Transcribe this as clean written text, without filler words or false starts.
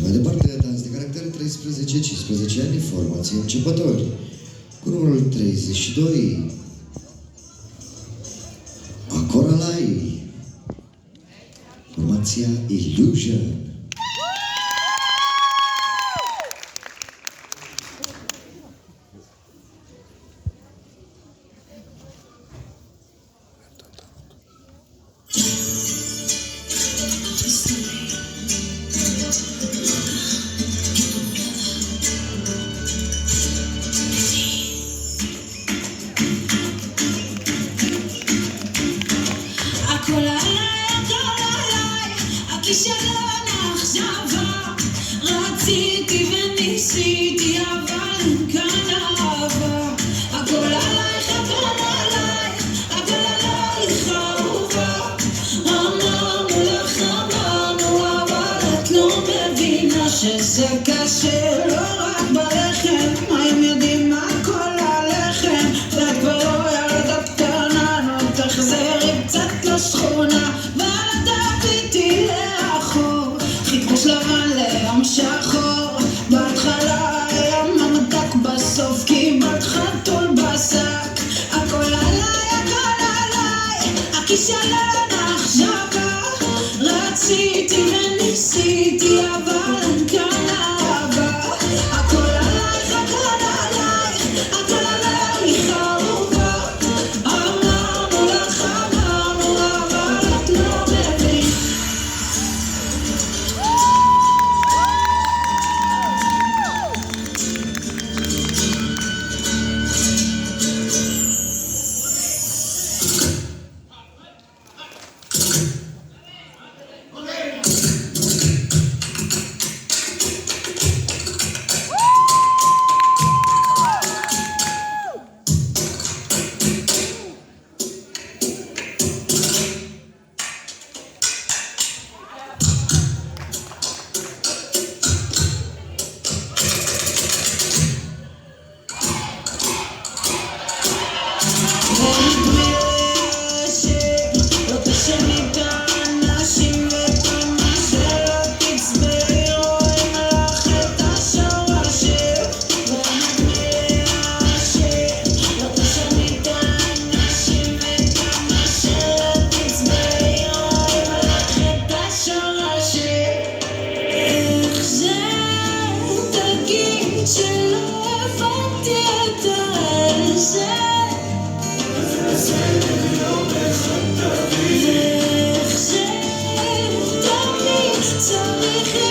Mai departe, dans de caractere 13-15 ani, formație începători. Cu numărul 32, Acoralai, formația Illusion. הכל עליי, הכישלון האכזבה, רציתי וניסיתי אבל אין כאן אהבה. הכל עלייך, הכל עליי, הכל עלייך אהובה. אמרנו לך, אמרנו, אבל את לא מבינה שזה קשה, לא רק בלחם, הם יודעים הכל עליכם, ואת כבר לא ילדה קטנה, נו תחזרי קצת לשכונה, ואל תביטי לאחור, חיפוש לבן לים שחור. בהתחלה היה ממתק, בסוף קיבלת חתול בשק. הכל עליי, הכישלון האכזבה, רציתי וניסיתי אבל אין כאן אהבה. הכל עלייך, הכל עלייך, הכל עלייך אהובה. אמרנו לך, אמרנו, אבל את לא מבינה. צריך